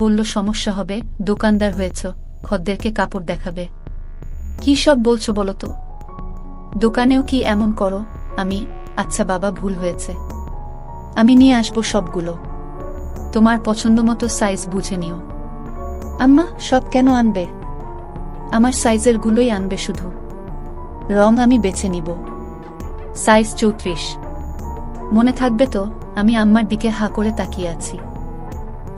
বলল সমস্যা হবে, দোকানদার হয়েছ, খদ্দেরকে কাপড় দেখাবে। কি সব বলছো বলো তো? দোকানেও কি এমন করো? আমি, আচ্ছা বাবা, ভুল হয়েছে, আমি নিয়ে আসবো সবগুলো, তোমার পছন্দ মতো সাইজ বুঝে নিও। আম্মা, সব কেন আনবে? আমার সাইজের গুলোই আনবে শুধু, রং আমি বেছে নিব। সাইজ 34, মনে থাকবে তো? আমি আম্মার দিকে হা করে তাকিয়ে আছি।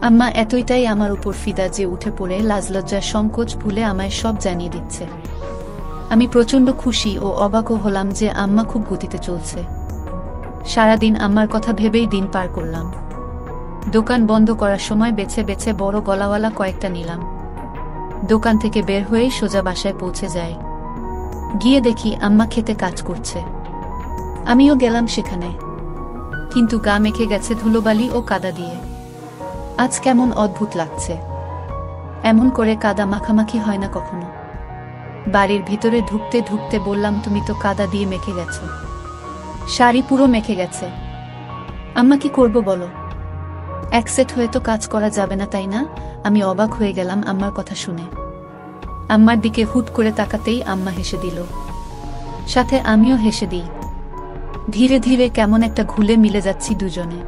আম্মা এতটাই আমার উপর ফিদা যে উঠে পড়ে লাজলজ্জার সংকোচ ভুলে আমায় সব জানিয়ে দিচ্ছে। আমি প্রচণ্ড খুশি ও অবাকও হলাম যে আম্মা খুব গতিতে চলছে। সারাদিন আম্মার কথা ভেবেই দিন পার করলাম। দোকান বন্ধ করার সময় বেছে বেছে বড় গলাওয়ালা কয়েকটা নিলাম। দোকান থেকে বের হয়েই সোজা বাসায় পৌঁছে যাই। গিয়ে দেখি আম্মা খেতে কাজ করছে। আমিও গেলাম সেখানে, কিন্তু গা মেখে গেছে ধুলোবালি ও কাদা দিয়ে। আজ কেমন অদ্ভুত লাগছে, এমন করে কাদা মাখামাখি হয় না কখনো। বাড়ির ভিতরে ঢুকতে ঢুকতে বললাম, তুমি তো কাদা দিয়ে মেখে গেছো, শাড়ি পুরো মেখে গেছে। আম্মা কি করব বলো? এক সেট হয়ে তো কাজ করা যাবে না, তাই না? আমি অবাক হয়ে গেলাম আম্মার কথা শুনে। আম্মার দিকে হুট করে তাকাতেই আম্মা হেসে দিল, সাথে আমিও হেসে দিই। ধীরে ধীরে কেমন একটা ঘুলে মিলে যাচ্ছি দুজনে।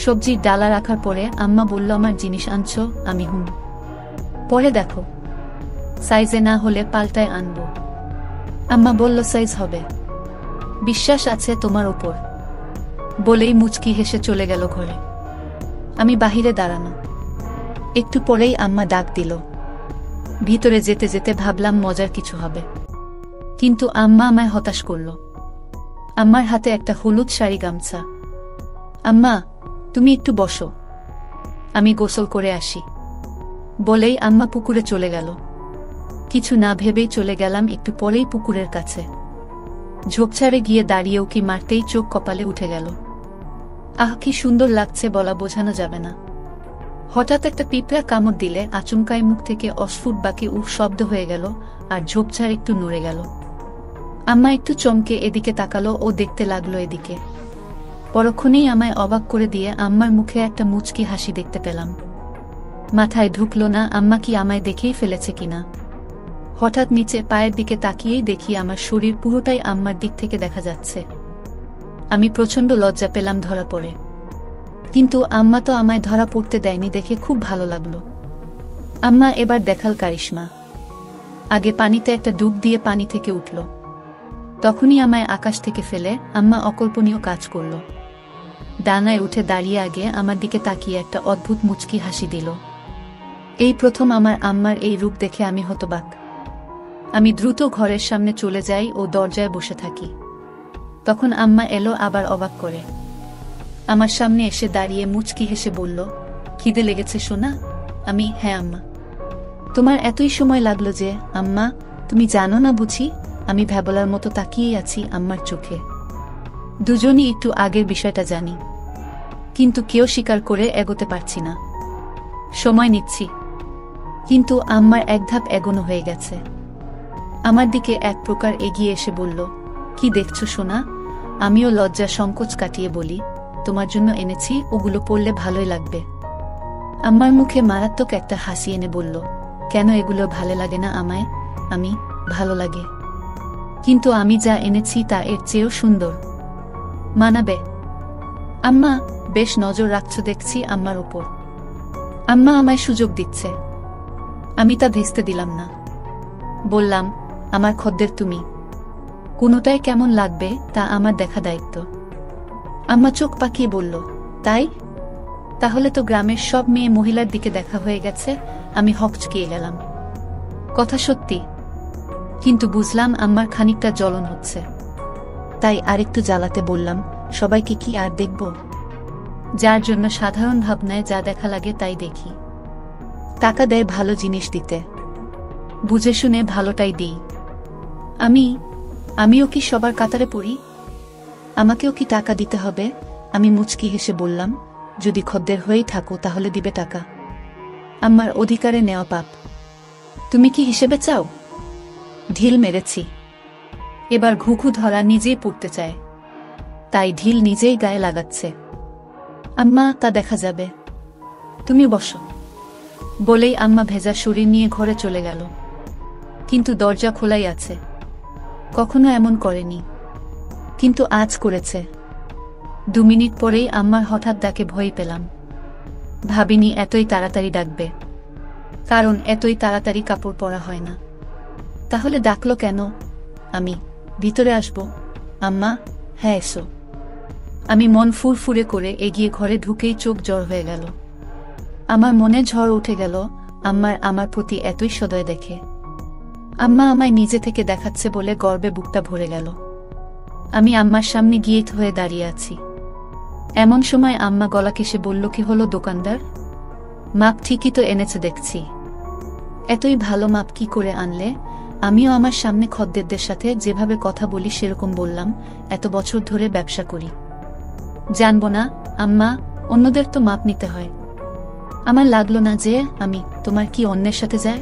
সবজির ডালা রাখার পরে আম্মা বলল, আমার জিনিস আনছো? আমি হুম। পরে দেখো, সাইজে না হলে পাল্টায় আনবো। আম্মা বলল, সাইজ হবে, বিশ্বাস আছে তোমার ওপর, বলেই মুচকি হেসে চলে গেল ঘরে। আমি বাহিরে দাঁড়ানো। একটু পরেই আম্মা ডাক দিল। ভিতরে যেতে যেতে ভাবলাম মজার কিছু হবে, কিন্তু আম্মা আমায় হতাশ করল। আম্মার হাতে একটা হলুদ শাড়ি গামছা। আম্মা, তুমি একটু বসো, আমি গোসল করে আসি, বলেই আম্মা পুকুরে চলে গেল। কিছু না ভেবেই চলে গেলাম একটু পরেই পুকুরের কাছে। ঝোপঝাড়ে গিয়ে দাঁড়িয়ে উকি মারতেই চোখ কপালে উঠে গেল। আহ, কি সুন্দর লাগছে, বলা বোঝানো যাবে না। হঠাৎ একটা পিঁপড়া কামড় দিলে আচমকায় মুখ থেকে অস্ফুট বাকি উফ শব্দ হয়ে গেল, আর ঝোপঝাড় একটু নড়ে গেল। আম্মা একটু চমকে এদিকে তাকালো ও দেখতে লাগলো এদিকে। পরক্ষণেই আমায় অবাক করে দিয়ে আম্মার মুখে একটা মুচকি হাসি দেখতে পেলাম। মাথায় ঢুকলো না আম্মা কি আমায় দেখেই ফেলেছে কিনা। হঠাৎ নিচে পায়ের দিকে তাকিয়েই দেখি আমার শরীর পুরোটাই আম্মার দিক থেকে দেখা যাচ্ছে। আমি প্রচণ্ড লজ্জা পেলাম ধরা পড়ে, কিন্তু আম্মা তো আমায় ধরা পড়তে দেয়নি দেখে খুব ভালো লাগলো। আম্মা এবার দেখাল কারিশমা। আগে পানিতে একটা ডুব দিয়ে পানি থেকে উঠল, তখনই আমায় আকাশ থেকে ফেলে আম্মা অকল্পনীয় কাজ করল। ডানায় উঠে দাঁড়িয়ে আগে আমার দিকে তাকিয়ে একটা অদ্ভুত মুচকি হাসি দিল। এই প্রথম আমার আম্মার এই রূপ দেখে আমি হতবাক। আমি দ্রুত ঘরের সামনে চলে যাই ও দরজায় বসে থাকি। তখন আম্মা এলো আবার অবাক করে। আমার সামনে এসে দাঁড়িয়ে মুচকি হেসে বলল, খিদে লেগেছে সোনা? আমি, হ্যাঁ আম্মা। তোমার এতই সময় লাগলো যে? আম্মা, তুমি জানো না বুঝি? আমি ভ্যাবলার মতো তাকিয়েই আছি আম্মার চোখে। দুজনই একটু আগের বিষয়টা জানি, কিন্তু কেউ স্বীকার করে এগোতে পারছি না। সময় নিচ্ছি, কিন্তু আম্মার এক ধাপ এগোনো হয়ে গেছে। আমার দিকে এক প্রকার এগিয়ে এসে বলল, কি দেখছো সোনা? আমিও লজ্জা সংকোচ কাটিয়ে বলি, তোমার জন্য এনেছি, ওগুলো পরলে ভালোই লাগবে। আম্মার মুখে মারাত্মক একটা হাসি এনে বলল, কেন এগুলো ভালো লাগে না আমায়? আমি, ভালো লাগে, কিন্তু আমি যা এনেছি তা এর চেয়েও সুন্দর, মানাবে। আম্মা, বেশ নজর রাখছো দেখছি আম্মার উপর। আম্মা আমায় সুযোগ দিচ্ছে, আমি তা ভেস্তে দিলাম না। বললাম, আমার খদ্দের তুমি, কোনোটাই কেমন লাগবে তা আমার দেখা দায়িত্ব। আম্মা চোখ পাকিয়ে বলল, তাই? তাহলে তো গ্রামের সব মেয়ে মহিলার দিকে দেখা হয়ে গেছে। আমি হকচকিয়ে গেলাম। কথা সত্যি, কিন্তু বুঝলাম আম্মার খানিকটা জ্বলন হচ্ছে। তাই আরেকটু জ্বালাতে বললাম, সবাইকে কি আর দেখব? যার জন্য সাধারণ ভাবনায় যা দেখা লাগে তাই দেখি। টাকা দেয় ভালো জিনিস দিতে, বুঝে শুনে ভালোটাই দিই। আমিও কি সবার কাতারে পড়ি? আমাকেও কি টাকা দিতে হবে? আমি মুচকি হেসে বললাম, যদি খদ্দের হয়েই থাকো তাহলে দিবে টাকা। আমার অধিকারে নেওয়া পাপ। তুমি কি হিসেবে চাও? ঢিল মেরেছি, এবার ঘুঘু ধরা নিজেই পড়তে চায়, তাই ঢিল নিজেই গায়ে লাগাচ্ছে। আম্মা, তা দেখা যাবে, তুমি বসো। বলেই আম্মা ভেজা শরীর নিয়ে ঘরে চলে গেল। কিন্তু দরজা খোলাই আছে। কখনো এমন করেনি, কিন্তু আজ করেছে। 2 মিনিট পরেই আম্মার হঠাৎ ডাকে ভয় পেলাম। ভাবিনি এতই তাড়াতাড়ি ডাকবে, কারণ এতই তাড়াতাড়ি কাপড় পরা হয় না। তাহলে ডাকলো কেন? আমি ভিতরে আসবো? আম্মা, হ্যাঁ এসো। আমি মন ফুরফুরে করে এগিয়ে ঘরে ঢুকেই চোখ জড় হয়ে গেল। আমার মনে ঝড় উঠে গেল আমার প্রতি এতই সদয় দেখে। আম্মা আমায় নিজে থেকে দেখাচ্ছে বলে গর্বে বুকটা ভরে গেল। আমি আম্মার সামনে গিয়ে হয়ে দাঁড়িয়ে আছি। এমন সময় আম্মা গলা কেসে বলল, কি হলো দোকানদার? মাপ ঠিকই তো এনেছে দেখছি। এতই ভালো মাপ কি করে আনলে? আমিও আমার সামনে খদ্দেরদের সাথে যেভাবে কথা বলি সেরকম বললাম, এত বছর ধরে ব্যবসা করি, জানবো না আম্মা? অন্যদের তো মাপ নিতে হয়। আমার লাগলো না যে আমি তোমার কি অন্যের সাথে যায়?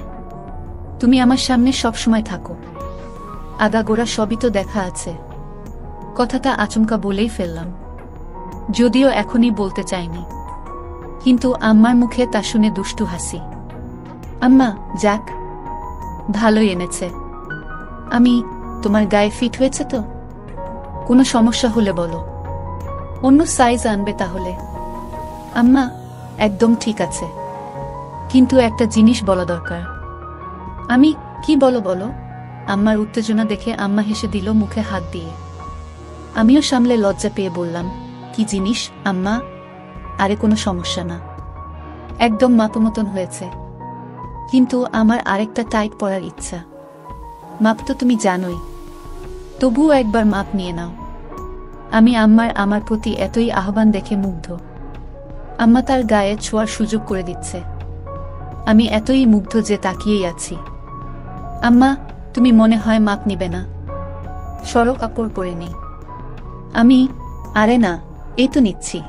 তুমি আমার সামনে সব সময় থাকো, আগাগোড়া সবই তো দেখা আছে। কথাটা আচমকা বলেই ফেললাম, যদিও এখনই বলতে চাইনি। কিন্তু আম্মার মুখে তা শুনে দুষ্টু হাসি। আম্মা, যাক, ভালোই এনেছে। আমি তোমার গায়ে ফিট হয়েছে তো? কোনো সমস্যা হলে বলো, অন্য সাইজ আনবে তাহলে। আম্মা, একদম ঠিক আছে, কিন্তু একটা জিনিস বলা দরকার। আমি কি? বলো বলো। আম্মার উত্তেজনা দেখে আম্মা হেসে দিল মুখে হাত দিয়ে। আমিও সামলে লজ্জা পেয়ে বললাম, কি জিনিস আম্মা? আরে কোনো সমস্যা না, একদম মাপো মতন হয়েছে। কিন্তু আমার আরেকটা টাইট পরার ইচ্ছা। মাপ তো তুমি জানোই, তবুও একবার মাপ নিয়ে নাও। আমি আমার প্রতি এতই আহ্বান দেখে মুগ্ধ। আম্মা তার গায়ে ছোঁয়ার সুযোগ করে দিচ্ছে। আমি এতই মুগ্ধ যে তাকিয়েই আছি। আম্মা, তুমি মনে হয় মাপ নিবে না? সরো, কাপড় পরে নেই। আমি, আরে না, এই তো নিচ্ছি।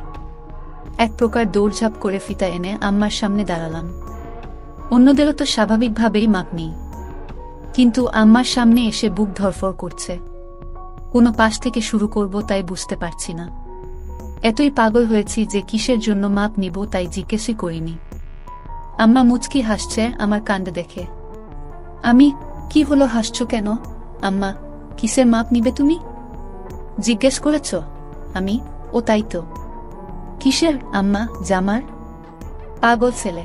এক প্রকার দৌড়ঝাঁপ করে ফিতা এনে আম্মার সামনে দাঁড়ালাম। অন্যদেরও তো স্বাভাবিকভাবেই মাপ নেই, কিন্তু আম্মার সামনে এসে বুক ধরফর করছে। কোনো পাশ থেকে শুরু করব তাই বুঝতে পারছি না। এতই পাগল হয়েছি যে কিসের জন্য মাপ নিব তাই জিজ্ঞেসই করিনি। আম্মা মুচকি হাসছে আমার কাণ্ডে দেখে। আমি, কি হলো, হাসছো কেন? আম্মা, কিসের মাপ নিবে তুমি জিজ্ঞেস করেছ? আমি, ও তাই তো। কিসের আম্মা? জামার। পাগল ছেলে,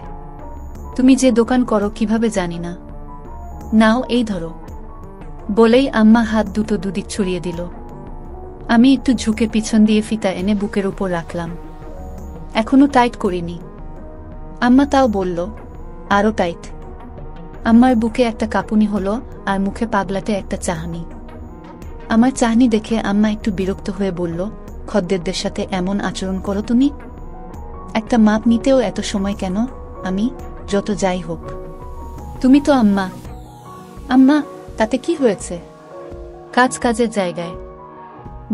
তুমি যে দোকান করো কিভাবে জানি না। নাও এই ধরো। বলেই আম্মা হাত দুটো দুদিক ছড়িয়ে দিল। আমি একটু ঝুঁকে পিছন দিয়ে ফিতা এনে বুকের উপর রাখলাম। এখনো টাইট করিনি। আম্মা তাও বলল, আরো টাইট। আম্মার বুকে একটা কাঁপুনি হলো আর মুখে পাগলাটে একটা চাহনি। আমার চাহনি দেখে আম্মা একটু বিরক্ত হয়ে বলল, খদ্দেরদের সাথে এমন আচরণ করো তুমি? একটা মাপ নিতেও এত সময় কেন? আমি, যত যাই হোক, তুমি তো আম্মা। আম্মা, তাতে কি হয়েছে? কাজ কাজের জায়গায়,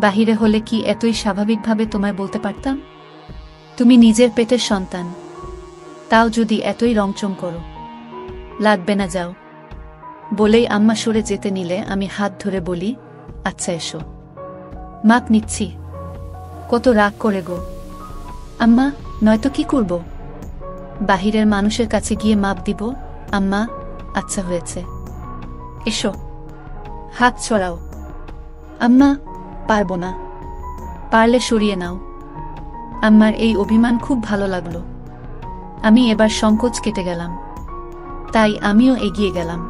বাহিরে হলে কি এতই স্বাভাবিকভাবে তোমায় বলতে পারতাম? তুমি নিজের পেটের সন্তান, তাও যদি এতই রংচং করো। লাগবে না, যাও। বলেই আম্মা সরে যেতে নিলে আমি হাত ধরে বলি, আচ্ছা এসো, মাপ নিচ্ছি। কত রাগ করে গো আম্মা, নয়তো কি করব? বাহিরের মানুষের কাছে গিয়ে মাপ দিব? আম্মা, আচ্ছা হয়েছে, এসো। হাত ছড়াও। আম্মা, পারবো না। পারলে সরিয়ে নাও। আম্মার এই অভিমান খুব ভালো লাগলো। আমি এবার সংকোচ কেটে গেলাম, তাই আমিও এগিয়ে গেলাম।